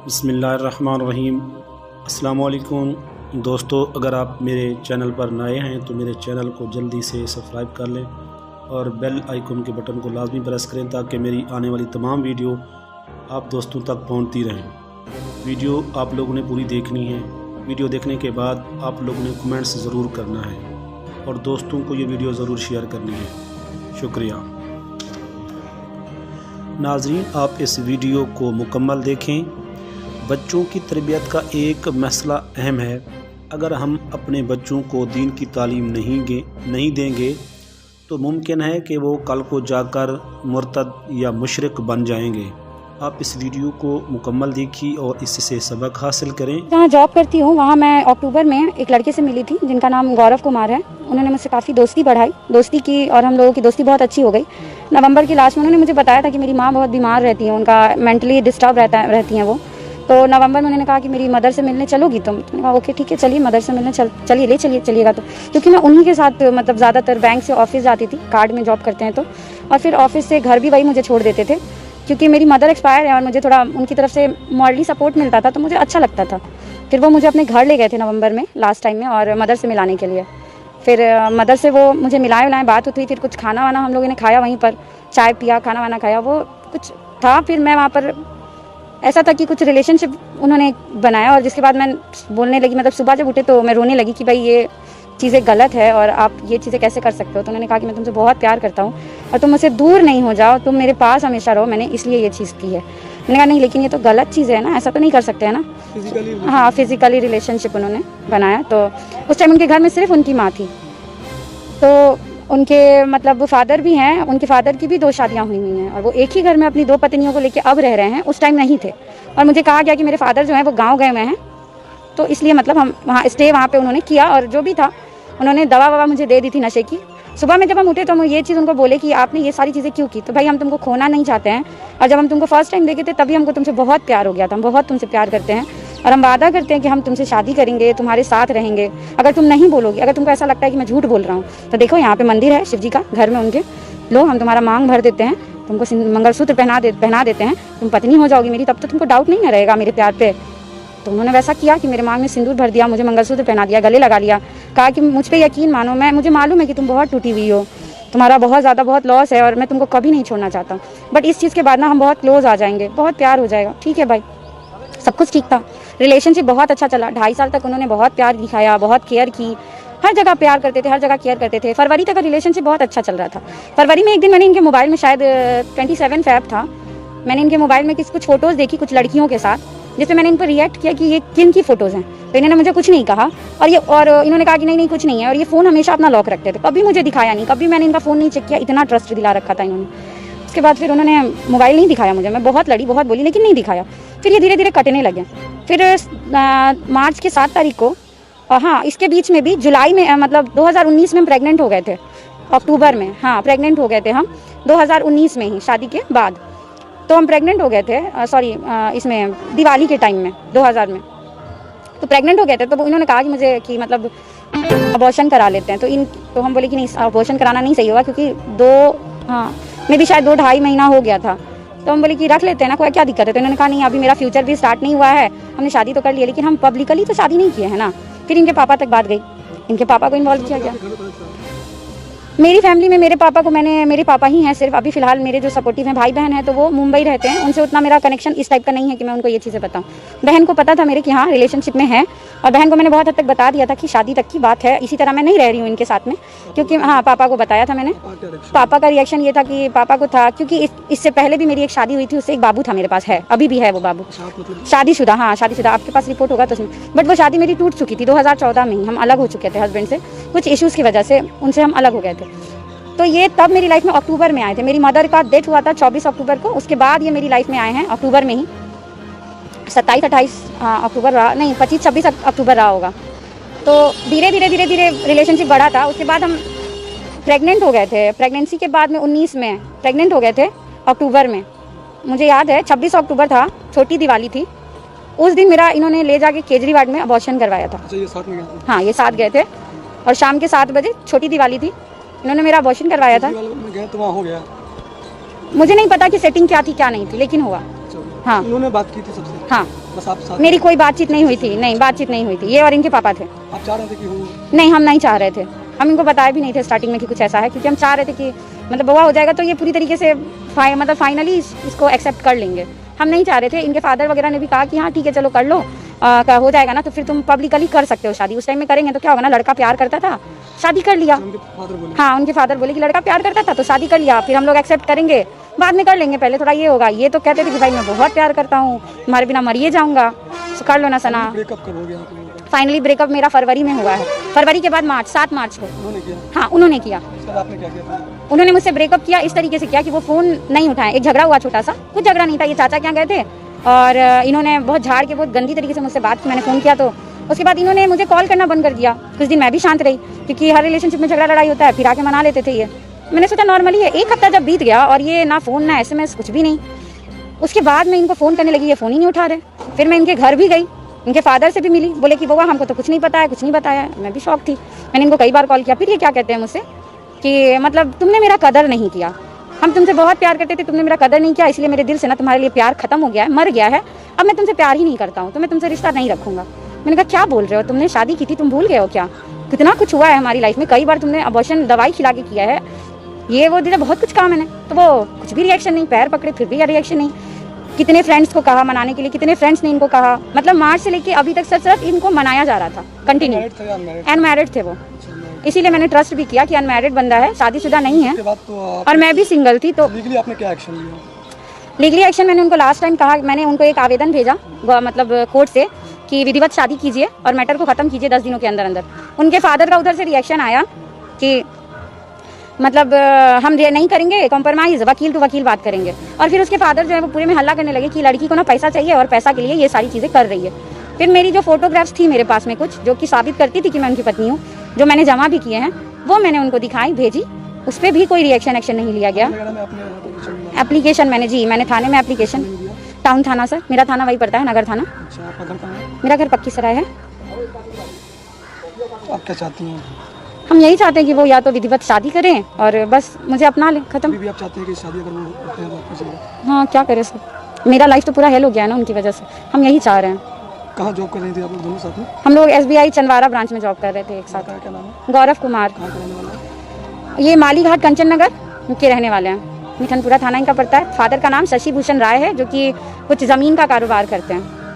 बिस्मिल्लाहिर्रहमानिर्रहीम। अस्सलाम वालेकुम दोस्तों, अगर आप मेरे चैनल पर नए हैं तो मेरे चैनल को जल्दी से सब्सक्राइब कर लें और बेल आइकन के बटन को लाजमी प्रेस करें ताकि मेरी आने वाली तमाम वीडियो आप दोस्तों तक पहुंचती रहें। वीडियो आप लोगों ने पूरी देखनी है। वीडियो देखने के बाद आप लोगों ने कमेंट्स ज़रूर करना है और दोस्तों को ये वीडियो ज़रूर शेयर करनी है। शुक्रिया। नाज़रीन, आप इस वीडियो को मुकम्मल देखें। बच्चों की तरबियत का एक मसला अहम है। अगर हम अपने बच्चों को दीन की तालीम नहीं देंगे तो मुमकिन है कि वो कल को जाकर मुर्तद या मुशरिक बन जाएंगे। आप इस वीडियो को मुकम्मल देखिए और इससे सबक हासिल करें। जहाँ जॉब करती हूँ वहाँ मैं अक्टूबर में एक लड़के से मिली थी जिनका नाम गौरव कुमार है। उन्होंने मुझसे काफ़ी दोस्ती की और हम लोगों की दोस्ती बहुत अच्छी हो गई। नवंबर की लास्ट में उन्होंने मुझे बताया था कि मेरी माँ बहुत बीमार रहती है, उनका मेंटली डिस्टर्ब रहती हैं वो। तो नवंबर में उन्होंने कहा कि मेरी मदर से मिलने चलोगी तुम? मैंने कहा ओके ठीक है, चलिए मदर से मिलने चलिएगा। तो क्योंकि मैं उन्हीं के साथ मतलब ज़्यादातर बैंक से ऑफिस जाती थी, कार्ड में जॉब करते हैं तो, और फिर ऑफिस से घर भी वही मुझे छोड़ देते थे क्योंकि मेरी मदर एक्सपायर है और मुझे थोड़ा उनकी तरफ से मॉरली सपोर्ट मिलता था तो मुझे अच्छा लगता था। फिर वो मुझे अपने घर ले गए थे नवंबर में लास्ट टाइम में और मदर से मिलाने के लिए। फिर मदर से वो मुझे मिलाए बात हुई, फिर कुछ खाना वाना हम लोगों ने खाया, वहीं पर चाय पिया, खाना वाना खाया, वो कुछ था। फिर मैं वहाँ पर ऐसा था कि कुछ रिलेशनशिप उन्होंने बनाया और जिसके बाद मैं बोलने लगी, मतलब सुबह जब उठे तो मैं रोने लगी कि भाई ये चीज़ें गलत है और आप ये चीज़ें कैसे कर सकते हो। तो उन्होंने कहा कि मैं तुमसे बहुत प्यार करता हूँ और तुम मुझसे दूर नहीं हो जाओ, तुम मेरे पास हमेशा रहो, मैंने इसलिए ये चीज़ की है। मैंने कहा नहीं, लेकिन ये तो गलत चीज़ है ना, ऐसा तो नहीं कर सकते है ना। हाँ, फिज़िकली रिलेशनशिप उन्होंने बनाया। तो उस टाइम उनके घर में सिर्फ उनकी माँ थी। तो उनके मतलब फादर भी हैं, उनके फादर की भी 2 शादियाँ हुई हैं और वो एक ही घर में अपनी 2 पत्नियों को लेके अब रह रहे हैं, उस टाइम नहीं थे। और मुझे कहा गया कि मेरे फादर जो हैं वो गांव गए हुए हैं, तो इसलिए मतलब हम वहाँ पे उन्होंने किया और जो भी था उन्होंने दवा मुझे दे दी थी नशे की। सुबह में जब हम उठे तो हम ये चीज़ उनको बोले कि आपने ये सारी चीज़ें क्यों की? तो भाई हम तुमको खोना नहीं चाहते हैं और जब हम तुमको फर्स्ट टाइम देखे थे तभी हमको तुमसे बहुत प्यार हो गया था, हम बहुत तुमसे प्यार करते हैं और हम वादा करते हैं कि हम तुमसे शादी करेंगे, तुम्हारे साथ रहेंगे अगर तुम नहीं बोलोगी। अगर तुमको ऐसा लगता है कि मैं झूठ बोल रहा हूँ तो देखो यहाँ पे मंदिर है शिव जी का, घर में उनके, लो हम तुम्हारा मांग भर देते हैं, तुमको मंगलसूत्र पहना देते हैं, तुम पत्नी हो जाओगी मेरी, तब तो तुमको डाउट नहीं ना रहेगा मेरे प्यार पे। तो उन्होंने वैसा किया कि मेरे मांग में सिंदूर भर दिया, मुझे मंगलसूत्र पहना दिया, गले लगा लिया, कहा कि मुझ पे यकीन मानो, मुझे मालूम है कि तुम बहुत टूटी हुई हो, तुम्हारा बहुत लॉस है और मैं तुमको कभी नहीं छोड़ना चाहता, बट इस चीज़ के बाद ना हम बहुत क्लोज आ जाएंगे, बहुत प्यार हो जाएगा। ठीक है भाई, सब कुछ ठीक था, रिलेशनशिप बहुत अच्छा चला। 2.5 साल तक उन्होंने बहुत प्यार दिखाया, बहुत केयर की, हर जगह प्यार करते थे, हर जगह केयर करते थे। फरवरी तक का रिलेशनशिप बहुत अच्छा चल रहा था। फरवरी में एक दिन मैंने इनके मोबाइल में, शायद 27 फ़रवरी था, मैंने इनके मोबाइल में कुछ फ़ोटोज़ देखी कुछ लड़कियों के साथ, जिससे मैंने इन पर रिएक्ट किया कि ये किन की फ़ोटोज़ हैं। तो इन्होंने मुझे कुछ नहीं कहा और इन्होंने कहा कि नहीं कुछ नहीं है, और ये फ़ोन हमेशा अपना लॉक रखते थे, कभी मुझे दिखाया नहीं, कभी मैंने इनका फ़ोन नहीं चेक किया, इतना ट्रस्ट दिला रखा था इन्होंने। उसके बाद फिर उन्होंने मोबाइल नहीं दिखाया मुझे, मैं बहुत लड़ी, बहुत बोली, लेकिन नहीं दिखाया। फिर ये धीरे धीरे कटने लगे। फिर मार्च की 7 तारीख को, हाँ इसके बीच में भी जुलाई में, मतलब 2019 में हम प्रेग्नेंट हो गए थे, अक्टूबर में, हाँ प्रेग्नेंट हो गए थे हम 2019 में ही, शादी के बाद तो हम प्रेग्नेंट हो गए थे, इसमें दिवाली के टाइम में 2000 में तो प्रेग्नेंट हो गए थे। तो इन्होंने कहा कि मुझे कि मतलब अबॉर्शन करा लेते हैं, तो हम बोले कि नहीं, अबॉर्शन कराना नहीं सही होगा क्योंकि मैं भी शायद 2-2.5 महीना हो गया था, तो हम बोले कि रख लेते हैं ना, कोई क्या दिक्कत है। तो इन्होंने कहा नहीं, अभी मेरा फ्यूचर भी स्टार्ट नहीं हुआ है, हमने शादी तो कर लिया लेकिन हम पब्लिकली तो शादी नहीं किए है ना। फिर इनके पापा तक बात गई, इनके पापा को इन्वॉल्व किया गया। मेरी फैमिली में मेरे पापा ही हैं सिर्फ अभी फ़िलहाल। मेरे जो सपोर्टिव हैं भाई बहन हैं तो वो मुंबई रहते हैं, उनसे उतना मेरा कनेक्शन इस टाइप का नहीं है कि मैं उनको ये चीज़ें बताऊं। बहन को पता था मेरे कि हाँ रिलेशनशिप में है, और बहन को मैंने बहुत हद तक बता दिया था कि शादी तक की बात है, इसी तरह मैं नहीं रह रही हूँ इनके साथ में, क्योंकि हाँ पापा को बताया था मैंने। पापा का रिएक्शन ये था कि पापा को था, क्योंकि इससे पहले भी मेरी एक शादी हुई थी, उससे एक बाबू था मेरे पास, है अभी भी है वो बाबू, शादीशुदा, हाँ शादीशुदा, आपके पास रिपोर्ट होगा तो उसमें, बट वो शादी मेरी टूट चुकी थी 2014 में ही। हम अलग हो चुके थे हस्बैंड से, कुछ इश्यूज़ की वजह से उनसे हम अलग हो गए थे। तो ये तब मेरी लाइफ में अक्टूबर में आए थे। मेरी मदर का डेथ हुआ था 24 अक्टूबर को, उसके बाद ये मेरी लाइफ में आए हैं अक्टूबर में ही, 27-28 अक्टूबर रहा, नहीं 25-26 अक्टूबर रहा होगा। तो धीरे धीरे रिलेशनशिप बढ़ा था। उसके बाद हम प्रेग्नेंट हो गए थे, प्रेगनेंसी के बाद में 19 में प्रेग्नेंट हो गए थे अक्टूबर में। मुझे याद है 26 अक्टूबर था, छोटी दिवाली थी, उस दिन मेरा इन्होंने ले जाके केजरीवाड़ में अबॉर्शन करवाया था। अच्छा, ये साथ में गए? हाँ, ये साथ गए थे और शाम के 7 बजे, छोटी दिवाली थी, इन्होंने मेरा अबॉर्शन करवाया था। गए तो वहाँ हो गया? मुझे नहीं पता कि सेटिंग क्या थी क्या नहीं थी, लेकिन हुआ। हाँ। उन्होंने बात की थी सबसे? हाँ। बस आप साथ? मेरी कोई बातचीत नहीं हुई थी, नहीं बातचीत नहीं हुई थी, ये और इनके पापा थे। आप चाह रहे थे कि हो? नहीं, हम नहीं चाह रहे थे, हम इनको बताए भी नहीं थे स्टार्टिंग में कि कुछ ऐसा है, क्योंकि हम चाह रहे थे कि मतलब बउआ हो जाएगा तो ये पूरी तरीके से मतलब फाइनली इसको एक्सेप्ट कर लेंगे। हम नहीं चाह रहे थे। इनके फादर वगैरह ने भी कहा कि हाँ ठीक है चलो कर लो, हो जाएगा ना तो फिर तुम पब्लिकली कर सकते हो शादी। उस टाइम में करेंगे तो क्या होगा ना, लड़का प्यार करता था, शादी कर लिया। उनके फादर बोले? हाँ, उनके फादर बोले कि लड़का प्यार करता था तो शादी कर लिया, फिर हम लोग एक्सेप्ट करेंगे, बाद में कर लेंगे, पहले थोड़ा ये होगा। ये तो कहते थे कि भाई मैं बहुत प्यार करता हूँ, तुम्हारे बिना मरिए जाऊंगा, तो कर लो ना सना। ब्रेकअप कब हो गया आप लोगों का? फाइनली ब्रेकअप मेरा फरवरी में हुआ है, फरवरी के बाद मार्च, 7 मार्च को। उन्होंने किया? हाँ, उन्होंने किया। सर आपने क्या किया? उन्होंने मुझसे ब्रेकअप किया, इस तरीके से किया कि वो फ़ोन नहीं उठाए। एक झगड़ा हुआ छोटा सा, कुछ झगड़ा नहीं था, ये चाचा के यहाँ गए थे और इन्होंने बहुत झाड़ के बहुत गंदी तरीके से मुझसे बात की। मैंने फ़ोन किया तो उसके बाद इन्होंने मुझे कॉल करना बंद कर दिया। कुछ दिन मैं भी शांत रही, क्योंकि हर रिलेशनशिप में झगड़ा लड़ाई होता है, फिर आके मना लेते थे ये। मैंने सोचा नॉर्मली है। एक हफ्ता जब बीत गया और ये ना फ़ोन ना SMS कुछ भी नहीं, उसके बाद मैं इनको फ़ोन करने लगी, ये फ़ोन ही नहीं उठा रहे। फिर मैं इनके घर भी गई, इनके फादर से भी मिली, बोले कि बउआ हमको तो कुछ नहीं पता है, कुछ नहीं बताया है। मैं भी शॉक थी। मैंने इनको कई बार कॉल किया, फिर ये क्या कहते हैं मुझसे कि मतलब तुमने मेरा कदर नहीं किया, हम तुमसे बहुत प्यार करते थे, तुमने मेरा कदर नहीं किया, इसलिए मेरे दिल से ना तुम्हारे लिए प्यार खत्म हो गया है, मर गया है, अब मैं तुमसे प्यार ही नहीं करता हूँ, तो मैं तुमसे रिश्ता नहीं रखूंगा। मैंने कहा क्या बोल रहे हो, तुमने शादी की थी, तुम भूल गए हो क्या? कितना कुछ हुआ है हमारी लाइफ में, कई बार तुमने अबॉर्शन दवाई खिला के किया है, ये वो दीदा बहुत कुछ कहा मैंने। तो वो कुछ भी रिएक्शन नहीं, पैर पकड़े फिर भी रिएक्शन नहीं। कितने फ्रेंड्स को कहा मनाने के लिए, कितने फ्रेंड्स ने इनको कहा, मतलब मार्च से लेके अभी तक सिर्फ इनको मनाया जा रहा था कंटिन्यू। अनमैरिड थे वो, इसीलिए मैंने ट्रस्ट भी किया कि अनमैरिड बंदा है, शादीशुदा नहीं है, और मैं भी सिंगल थी। तो लीगली आपने क्या एक्शन लिया? लीगली एक्शन मैंने उनको लास्ट टाइम कहा, मैंने उनको एक आवेदन भेजा मतलब कोर्ट से कि विधिवत शादी कीजिए और मैटर को ख़त्म कीजिए 10 दिनों के अंदर अंदर। उनके फादर का उधर से रिएक्शन आया कि मतलब हम नहीं करेंगे कॉम्प्रोमाइज़, वकील टू वकील बात करेंगे। और फिर उसके फादर जो है वो पूरे में हल्ला करने लगे कि लड़की को ना पैसा चाहिए और पैसा के लिए ये सारी चीज़ें कर रही है। फिर मेरी जो फोटोग्राफ्स थी मेरे पास में कुछ, जो कि साबित करती थी कि मैं उनकी पत्नी हूँ, जो मैंने जमा भी किए हैं, वो मैंने उनको दिखाई, भेजी, उस पर भी कोई रिएक्शन एक्शन नहीं लिया गया। एप्लीकेशन मैंने थाने में एप्लीकेशन, टाउन थाना सर, मेरा थाना वही पड़ता है, नगर थाना। मेरा घर पक्की सराय है। आप क्या चाहती हैं? हम यही चाहते हैं कि वो या तो विधिवत शादी करें और बस मुझे अपना लें, खत्म। अभी भी आप चाहते हैं कि शादी अगर वो करते हैं तो आपकी शादी? हाँ, क्या करें सर, मेरा लाइफ तो पूरा हेल हो गया है ना उनकी वजह से। हम यही चाह रहे हैं। कहाँ जॉब कर रही थी आप लोग दोनों साथ में? हम लोग SBI चंदवारा ब्रांच में जॉब कर रहे थे एक साथ। क्या नाम है? गौरव कुमार। कहाँ का रहने वाला है? ये मालीघाट कंचन नगर के रहने वाले हैं, मिठनपुरा थाना इनका पड़ता है। फादर का नाम शशि भूषण राय है, जो कि कुछ ज़मीन का कारोबार करते हैं।